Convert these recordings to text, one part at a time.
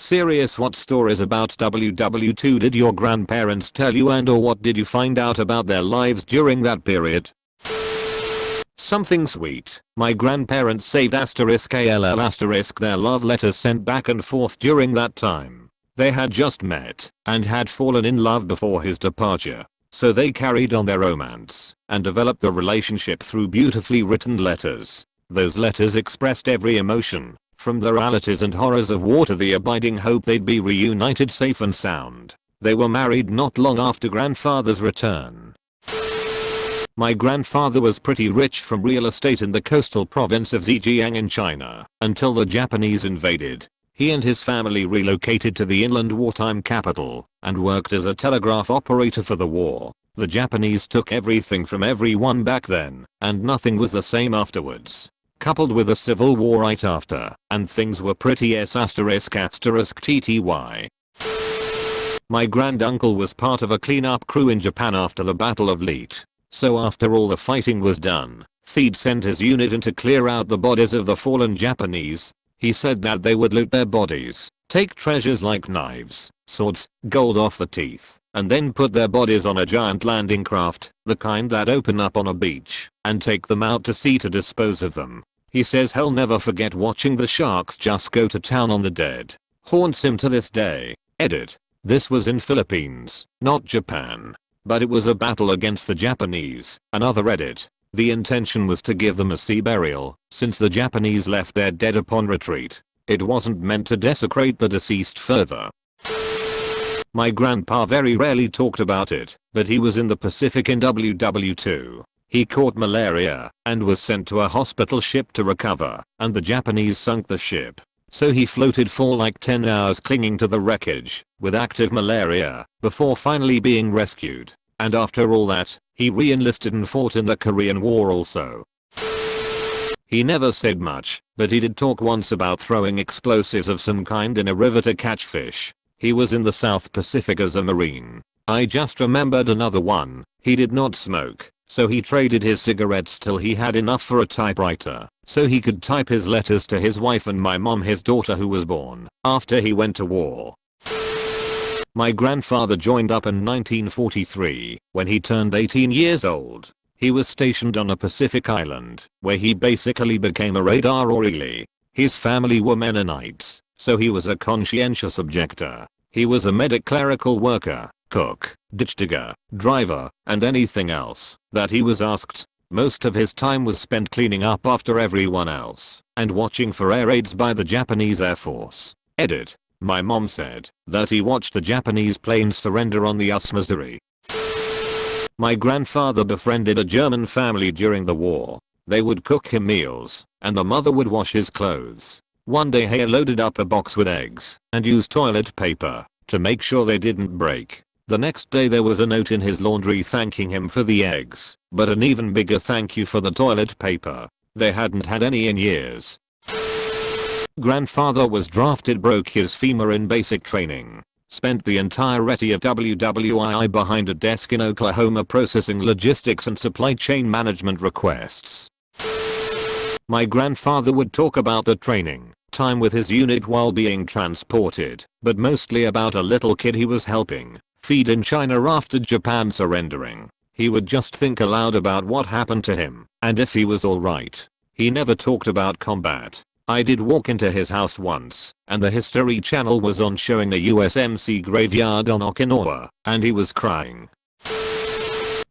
Serious, what stories about ww2 did your grandparents tell you, and or what did you find out about their lives during that period? Something sweet. My grandparents saved *ALL* their love letters sent back and forth during that time. They had just met and had fallen in love before his departure. So they carried on their romance and developed the relationship through beautifully written letters. Those letters expressed every emotion, from the realities and horrors of war to the abiding hope they'd be reunited safe and sound. They were married not long after grandfather's return. My grandfather was pretty rich from real estate in the coastal province of Zhejiang in China until the Japanese invaded. He and his family relocated to the inland wartime capital and worked as a telegraph operator for the war. The Japanese took everything from everyone back then, and nothing was the same afterwards. Coupled with a civil war right after, and things were pretty ****tty. My granduncle was part of a cleanup crew in Japan after the Battle of Leyte. So after all the fighting was done, Theed sent his unit in to clear out the bodies of the fallen Japanese. He said that they would loot their bodies, take treasures like knives, swords, gold off the teeth, and then put their bodies on a giant landing craft, the kind that open up on a beach, and take them out to sea to dispose of them. He says he'll never forget watching the sharks just go to town on the dead. Haunts him to this day. Edit. This was in Philippines, not Japan. But it was a battle against the Japanese. Another edit. The intention was to give them a sea burial, since the Japanese left their dead upon retreat. It wasn't meant to desecrate the deceased further. My grandpa very rarely talked about it, but he was in the Pacific in ww2. He caught malaria and was sent to a hospital ship to recover, and the Japanese sunk the ship. So he floated for like 10 hours clinging to the wreckage with active malaria before finally being rescued. And after all that, he re-enlisted and fought in the Korean War also. He never said much, but he did talk once about throwing explosives of some kind in a river to catch fish. He was in the South Pacific as a Marine. I just remembered another one. He did not smoke, so he traded his cigarettes till he had enough for a typewriter, so he could type his letters to his wife and my mom, his daughter, who was born after he went to war. My grandfather joined up in 1943 when he turned 18 years old. He was stationed on a Pacific island where he basically became a radar orderly. His family were Mennonites, so he was a conscientious objector. He was a medic, clerical worker, cook, ditch digger, driver, and anything else that he was asked. Most of his time was spent cleaning up after everyone else and watching for air raids by the Japanese Air Force. Edit. My mom said that he watched the Japanese planes surrender on the Missouri. My grandfather befriended a German family during the war. They would cook him meals, and the mother would wash his clothes. One day he loaded up a box with eggs and used toilet paper to make sure they didn't break. The next day there was a note in his laundry thanking him for the eggs, but an even bigger thank you for the toilet paper. They hadn't had any in years. Grandfather was drafted, broke his femur in basic training. Spent the entirety of WWII behind a desk in Oklahoma processing logistics and supply chain management requests. My grandfather would talk about the training time with his unit while being transported, but mostly about a little kid he was helping feed in China after Japan surrendering. He would just think aloud about what happened to him and if he was alright. He never talked about combat. I did walk into his house once, and the History Channel was on showing a USMC graveyard on Okinawa, and he was crying.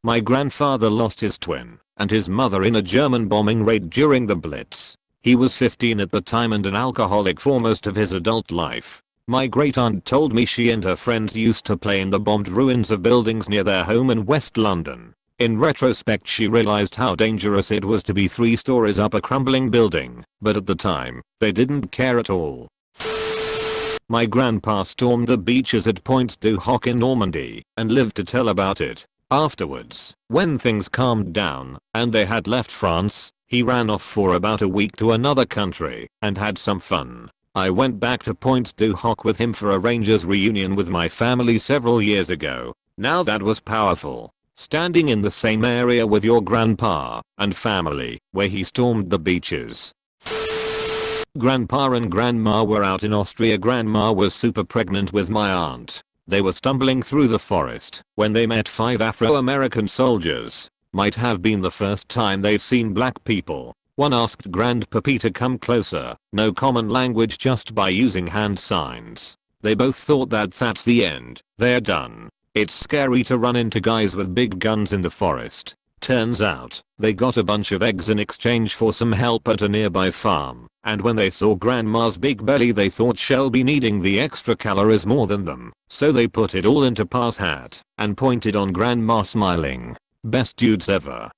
My grandfather lost his twin and his mother in a German bombing raid during the Blitz. He was 15 at the time and an alcoholic for most of his adult life. My great aunt told me she and her friends used to play in the bombed ruins of buildings near their home in West London. In retrospect, she realized how dangerous it was to be 3 stories up a crumbling building, but at the time, they didn't care at all. My grandpa stormed the beaches at Pointe du Hoc in Normandy and lived to tell about it. Afterwards, when things calmed down and they had left France, he ran off for about a week to another country and had some fun. I went back to Pointe du Hoc with him for a Rangers reunion with my family several years ago. Now that was powerful. Standing in the same area with your grandpa and family where he stormed the beaches. Grandpa and grandma were out in Austria. Grandma was super pregnant with my aunt. They were stumbling through the forest when they met 5 Afro-American soldiers. Might have been the first time they've seen black people. One asked Grandpappy to come closer. No common language, just by using hand signs. They both thought that that's the end. They're done. It's scary to run into guys with big guns in the forest. Turns out, they got a bunch of eggs in exchange for some help at a nearby farm, and when they saw grandma's big belly they thought she'll be needing the extra calories more than them, so they put it all into Pa's hat, and pointed on grandma smiling. Best dudes ever.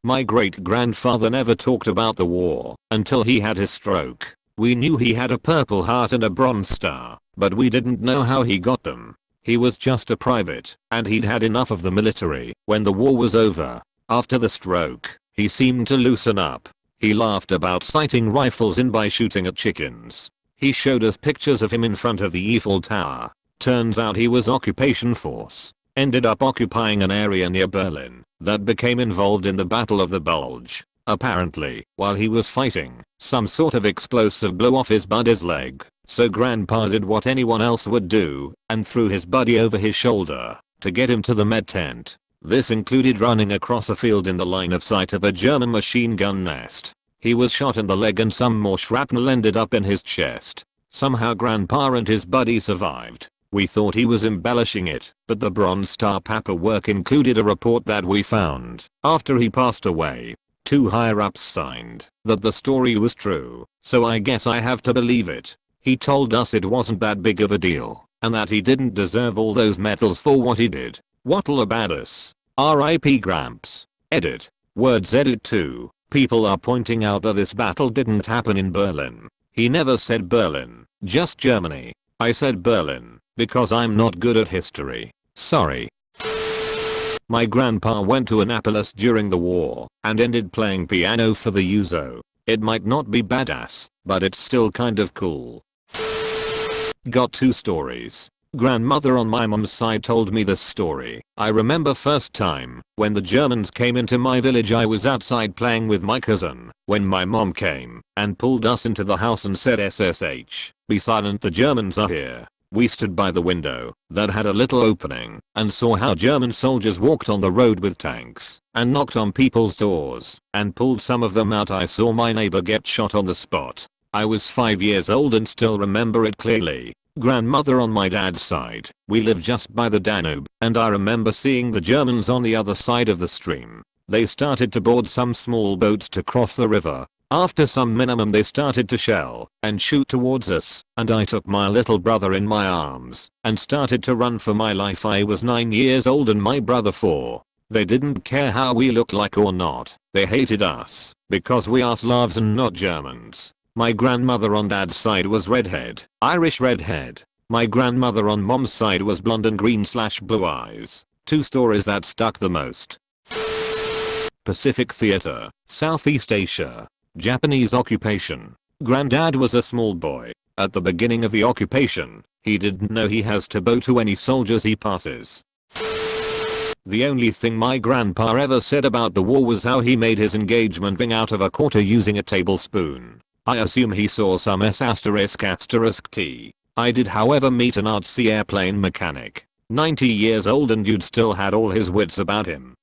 My great grandfather never talked about the war, until he had his stroke. We knew he had a Purple Heart and a Bronze Star, but we didn't know how he got them. He was just a private, and he'd had enough of the military. When the war was over, after the stroke, he seemed to loosen up. He laughed about sighting rifles in by shooting at chickens. He showed us pictures of him in front of the Eiffel Tower. Turns out he was occupation force. Ended up occupying an area near Berlin that became involved in the Battle of the Bulge. Apparently, while he was fighting, some sort of explosive blew off his buddy's leg. So grandpa did what anyone else would do and threw his buddy over his shoulder to get him to the med tent. This included running across a field in the line of sight of a German machine gun nest. He was shot in the leg and some more shrapnel ended up in his chest. Somehow grandpa and his buddy survived. We thought he was embellishing it, but the Bronze Star paperwork included a report that we found after he passed away. 2 higher-ups signed that the story was true, so I guess I have to believe it. He told us it wasn't that big of a deal, and that he didn't deserve all those medals for what he did. What'll about us? R.I.P. Gramps. Edit. Words edit 2. People are pointing out that this battle didn't happen in Berlin. He never said Berlin, just Germany. I said Berlin, because I'm not good at history. Sorry. My grandpa went to Annapolis during the war, and ended playing piano for the USO. It might not be badass, but it's still kind of cool. Got 2 stories. Grandmother on my mom's side told me this story. I remember first time when the Germans came into my village. I was outside playing with my cousin when my mom came and pulled us into the house and said, "SSH, be silent, the Germans are here." We stood by the window that had a little opening and saw how German soldiers walked on the road with tanks and knocked on people's doors and pulled some of them out. I saw my neighbor get shot on the spot. I was 5 years old and still remember it clearly. Grandmother on my dad's side, we lived just by the Danube, and I remember seeing the Germans on the other side of the stream. They started to board some small boats to cross the river. After some minimum they started to shell and shoot towards us, and I took my little brother in my arms and started to run for my life. I was 9 years old and my brother 4. They didn't care how we looked like or not. They hated us because we are Slavs and not Germans. My grandmother on dad's side was redhead, Irish redhead. My grandmother on mom's side was blonde and green/blue eyes. 2 stories that stuck the most. Pacific Theater, Southeast Asia. Japanese occupation. Granddad was a small boy. At the beginning of the occupation, he didn't know he has to bow to any soldiers he passes. The only thing my grandpa ever said about the war was how he made his engagement ring out of a quarter using a tablespoon. I assume he saw some S***T. I did however meet an artsy airplane mechanic. 90 years old and dude still had all his wits about him.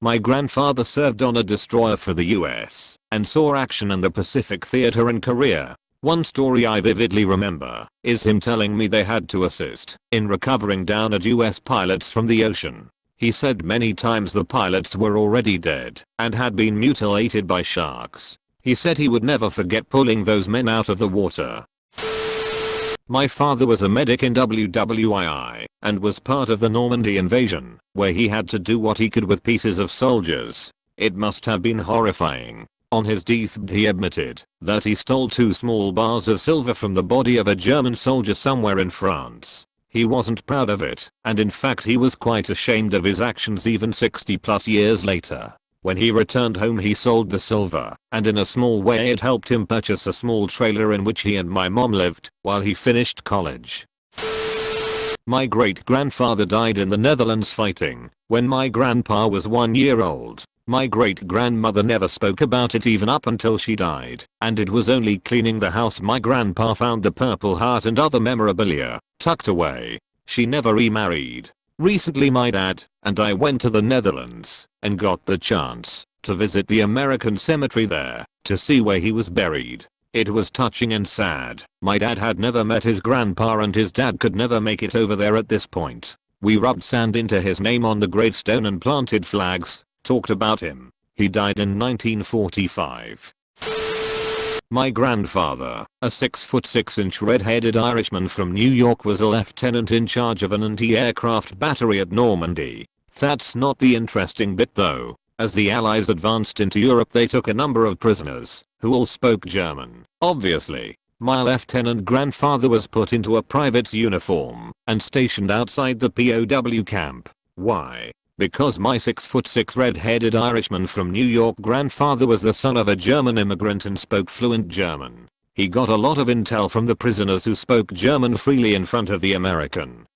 My grandfather served on a destroyer for the US and saw action in the Pacific Theater in Korea. One story I vividly remember is him telling me they had to assist in recovering downed US pilots from the ocean. He said many times the pilots were already dead and had been mutilated by sharks. He said he would never forget pulling those men out of the water. My father was a medic in WWII and was part of the Normandy invasion, where he had to do what he could with pieces of soldiers. It must have been horrifying. On his deathbed he admitted that he stole 2 small bars of silver from the body of a German soldier somewhere in France. He wasn't proud of it, and in fact he was quite ashamed of his actions even 60+ years later. When he returned home he sold the silver, and in a small way it helped him purchase a small trailer in which he and my mom lived while he finished college. My great grandfather died in the Netherlands fighting when my grandpa was 1 year old. My great-grandmother never spoke about it even up until she died, and it was only cleaning the house my grandpa found the Purple Heart and other memorabilia tucked away. She never remarried. Recently my dad and I went to the Netherlands and got the chance to visit the American cemetery there to see where he was buried. It was touching and sad. My dad had never met his grandpa and his dad could never make it over there at this point. We rubbed sand into his name on the gravestone and planted flags, talked about him. He died in 1945. My grandfather, a 6'6" red-headed Irishman from New York, was a lieutenant in charge of an anti-aircraft battery at Normandy. That's not the interesting bit though. As the Allies advanced into Europe they took a number of prisoners, who all spoke German. Obviously, my lieutenant grandfather was put into a private's uniform and stationed outside the POW camp. Why? Because my 6'6" red-headed Irishman from New York grandfather was the son of a German immigrant and spoke fluent German. He got a lot of intel from the prisoners who spoke German freely in front of the American.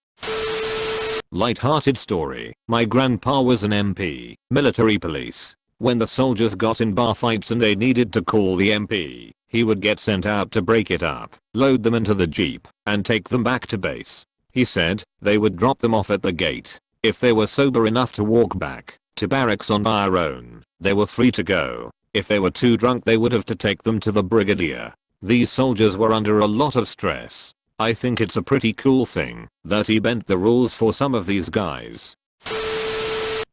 Light-hearted story. My grandpa was an MP, military police. When the soldiers got in bar fights and they needed to call the MP, he would get sent out to break it up, load them into the jeep, and take them back to base. He said they would drop them off at the gate. If they were sober enough to walk back to barracks on their own, they were free to go. If they were too drunk they would have to take them to the brigadier. These soldiers were under a lot of stress. I think it's a pretty cool thing that he bent the rules for some of these guys.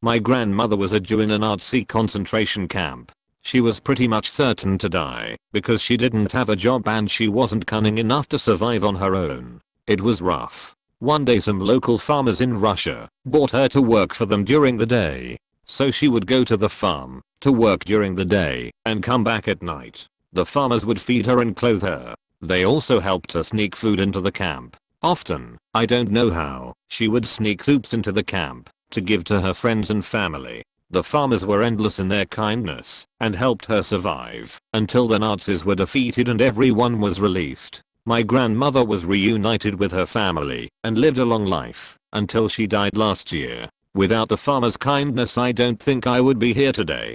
My grandmother was a Jew in a Nazi concentration camp. She was pretty much certain to die because she didn't have a job and she wasn't cunning enough to survive on her own. It was rough. One day some local farmers in Russia bought her to work for them during the day. So she would go to the farm to work during the day and come back at night. The farmers would feed her and clothe her. They also helped her sneak food into the camp. Often, I don't know how, she would sneak soups into the camp to give to her friends and family. The farmers were endless in their kindness and helped her survive until the Nazis were defeated and everyone was released. My grandmother was reunited with her family and lived a long life until she died last year. Without the farmers' kindness I don't think I would be here today.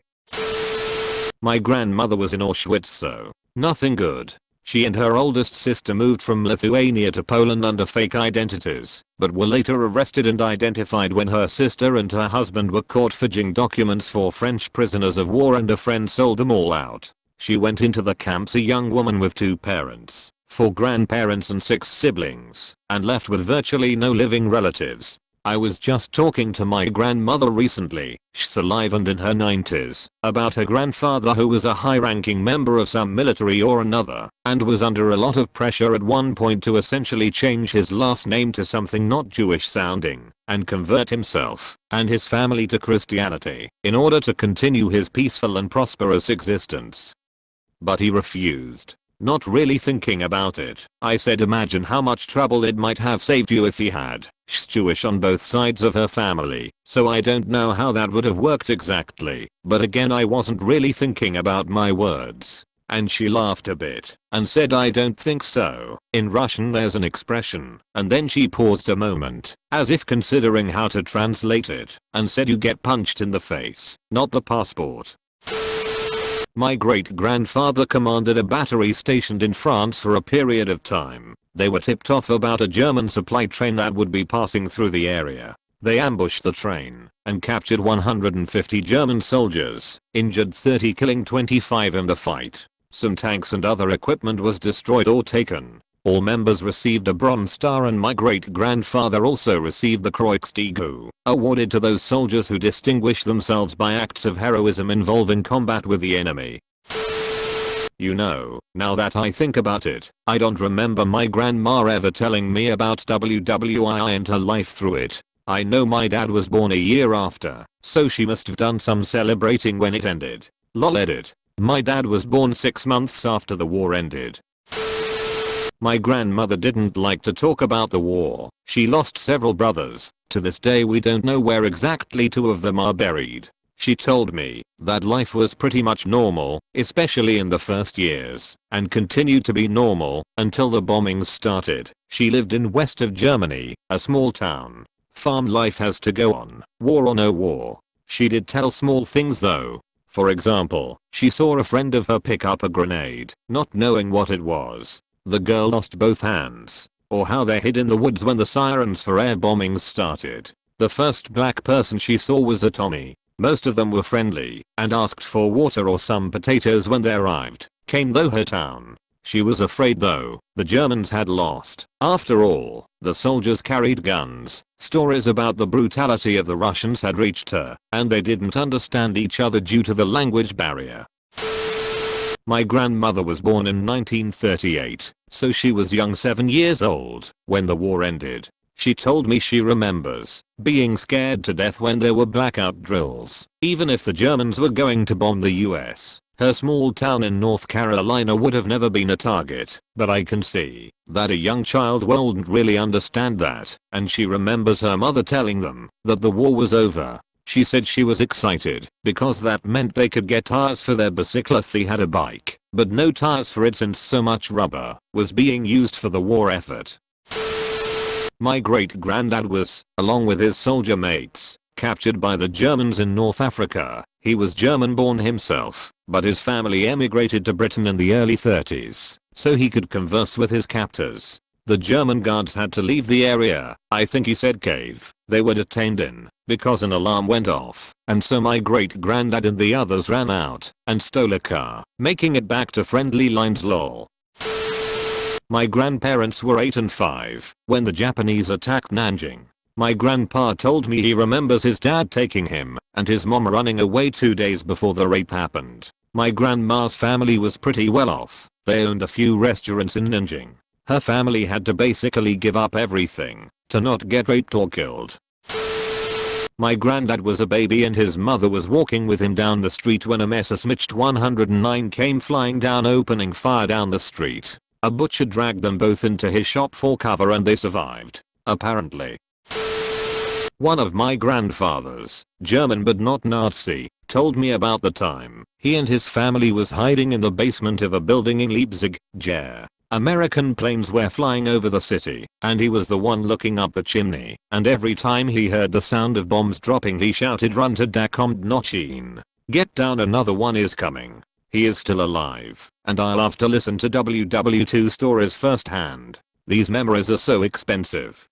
My grandmother was in Auschwitz, so nothing good. She and her oldest sister moved from Lithuania to Poland under fake identities, but were later arrested and identified when her sister and her husband were caught forging documents for French prisoners of war and a friend sold them all out. She went into the camps a young woman with 2 parents, 4 grandparents and 6 siblings, and left with virtually no living relatives. I was just talking to my grandmother recently, she's alive and in her 90s, about her grandfather who was a high-ranking member of some military or another, and was under a lot of pressure at one point to essentially change his last name to something not Jewish sounding, and convert himself and his family to Christianity, in order to continue his peaceful and prosperous existence. But he refused. Not really thinking about it, I said imagine how much trouble it might have saved you if he had. She's Jewish on both sides of her family, so I don't know how that would have worked exactly, but again I wasn't really thinking about my words. And she laughed a bit and said I don't think so. In Russian there's an expression, and then she paused a moment, as if considering how to translate it, and said you get punched in the face, not the passport. My great-grandfather commanded a battery stationed in France for a period of time. They were tipped off about a German supply train that would be passing through the area. They ambushed the train and captured 150 German soldiers, injured 30, killing 25 in the fight. Some tanks and other equipment was destroyed or taken. All members received a Bronze Star and my great-grandfather also received the Kreuzstiege, awarded to those soldiers who distinguish themselves by acts of heroism involving combat with the enemy. You know, now that I think about it, I don't remember my grandma ever telling me about WWI and her life through it. I know my dad was born a year after, so she must have done some celebrating when it ended. Lol edit. My dad was born 6 months after the war ended. My grandmother didn't like to talk about the war. She lost several brothers. To this day we don't know where exactly 2 of them are buried. She told me that life was pretty much normal, especially in the first years, and continued to be normal until the bombings started. She lived in west of Germany, a small town. Farm life has to go on, war or no war. She did tell small things though. For example, she saw a friend of her pick up a grenade, not knowing what it was. The girl lost both hands. Or how they hid in the woods when the sirens for air bombings started. The first black person she saw was a Tommy. Most of them were friendly and asked for water or some potatoes when they arrived. Came though her town. She was afraid though, the Germans had lost. After all, the soldiers carried guns. Stories about the brutality of the Russians had reached her, and they didn't understand each other due to the language barrier. My grandmother was born in 1938, so she was young, 7 years old, when the war ended. She told me she remembers being scared to death when there were blackout drills, even if the Germans were going to bomb the US. Her small town in North Carolina would have never been a target, but I can see that a young child wouldn't really understand that, and she remembers her mother telling them that the war was over. She said she was excited because that meant they could get tires for their bicycle if they had a bike, but no tires for it since so much rubber was being used for the war effort. My great granddad was, along with his soldier mates, captured by the Germans in North Africa. He was German born himself, but his family emigrated to Britain in the early 30s, so he could converse with his captors. The German guards had to leave the area, I think he said cave, they were detained in, because an alarm went off, and so my great granddad and the others ran out and stole a car, making it back to friendly lines lol. My grandparents were 8 and 5 when the Japanese attacked Nanjing. My grandpa told me he remembers his dad taking him and his mom running away 2 days before the rape happened. My grandma's family was pretty well off, they owned a few restaurants in Nanjing. Her family had to basically give up everything to not get raped or killed. My granddad was a baby and his mother was walking with him down the street when a Messerschmitt 109 came flying down, opening fire down the street. A butcher dragged them both into his shop for cover and they survived, apparently. One of my grandfathers, German but not Nazi, told me about the time he and his family was hiding in the basement of a building in Leipzig, Ger. American planes were flying over the city, and he was the one looking up the chimney, and every time he heard the sound of bombs dropping he shouted, "Run to da kommt noch ein. Get down, another one is coming." He is still alive, and I love to listen to ww2 stories firsthand. These memories are so expensive.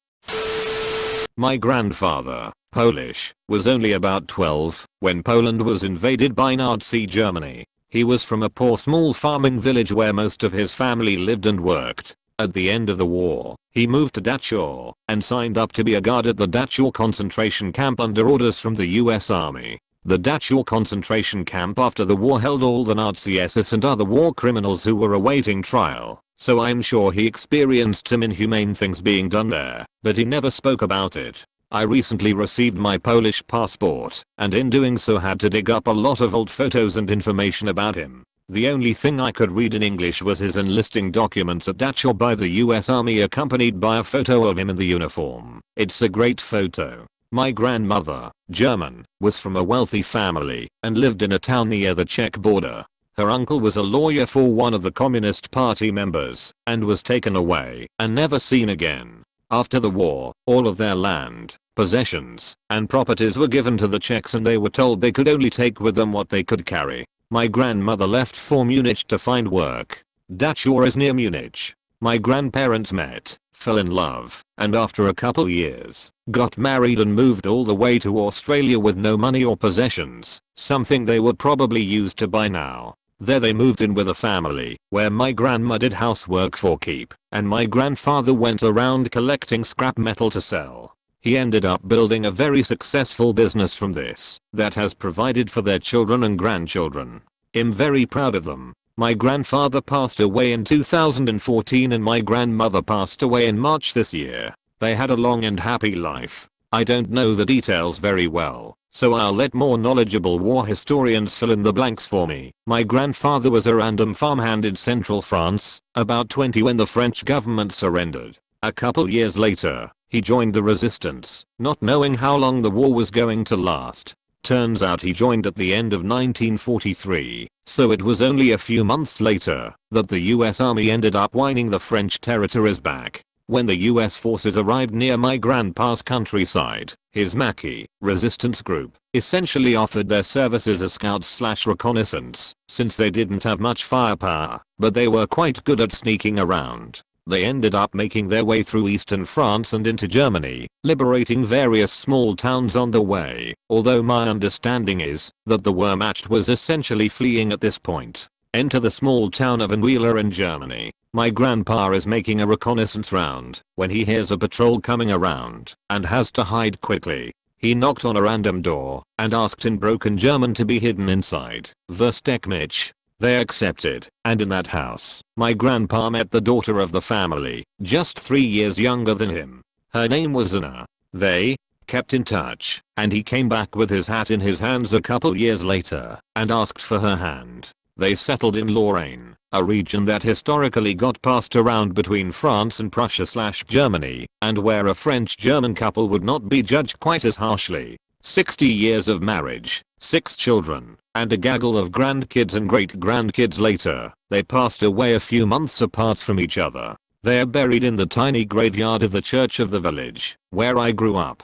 My grandfather, Polish, was only about 12 when Poland was invaded by Nazi Germany. He was from a poor small farming village where most of his family lived and worked. At the end of the war, he moved to Dachau and signed up to be a guard at the Dachau concentration camp under orders from the US Army. The Dachau concentration camp after the war held all the Nazi SS and other war criminals who were awaiting trial, so I'm sure he experienced some inhumane things being done there, but he never spoke about it. I recently received my Polish passport, and in doing so had to dig up a lot of old photos and information about him. The only thing I could read in English was his enlisting documents at Dachau by the US Army, accompanied by a photo of him in the uniform. It's a great photo. My grandmother, German, was from a wealthy family and lived in a town near the Czech border. Her uncle was a lawyer for one of the Communist Party members and was taken away and never seen again. After the war, all of their land, possessions, and properties were given to the Czechs and they were told they could only take with them what they could carry. My grandmother left for Munich to find work. Dachau is near Munich. My grandparents met, fell in love, and after a couple years, got married and moved all the way to Australia with no money or possessions, something they would probably use to buy now. There they moved in with a family, where my grandma did housework for keep, and my grandfather went around collecting scrap metal to sell. He ended up building a very successful business from this, that has provided for their children and grandchildren. I'm very proud of them. My grandfather passed away in 2014 and my grandmother passed away in March this year. They had a long and happy life. I don't know the details very well, so I'll let more knowledgeable war historians fill in the blanks for me. My grandfather was a random farmhand in central France, about 20 when the French government surrendered. A couple years later, he joined the resistance, not knowing how long the war was going to last. Turns out he joined at the end of 1943, so it was only a few months later that the US Army ended up winning the French territories back. When the US forces arrived near my grandpa's countryside, his Maquis resistance group essentially offered their services as scouts/reconnaissance, since they didn't have much firepower, but they were quite good at sneaking around. They ended up making their way through eastern France and into Germany, liberating various small towns on the way, although my understanding is that the Wehrmacht was essentially fleeing at this point. Enter the small town of Anweiler in Germany. My grandpa is making a reconnaissance round when he hears a patrol coming around and has to hide quickly. He knocked on a random door and asked in broken German to be hidden inside. Versteck mich. They accepted, and in that house, my grandpa met the daughter of the family, just 3 years younger than him. Her name was Anna. They kept in touch, and he came back with his hat in his hands a couple years later and asked for her hand. They settled in Lorraine, a region that historically got passed around between France and Prussia/Germany, and where a French-German couple would not be judged quite as harshly. 60 years of marriage, 6 children, and a gaggle of grandkids and great-grandkids later, they passed away a few months apart from each other. They are buried in the tiny graveyard of the church of the village, where I grew up.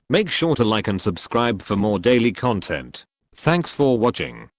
Make sure to like and subscribe for more daily content. Thanks for watching.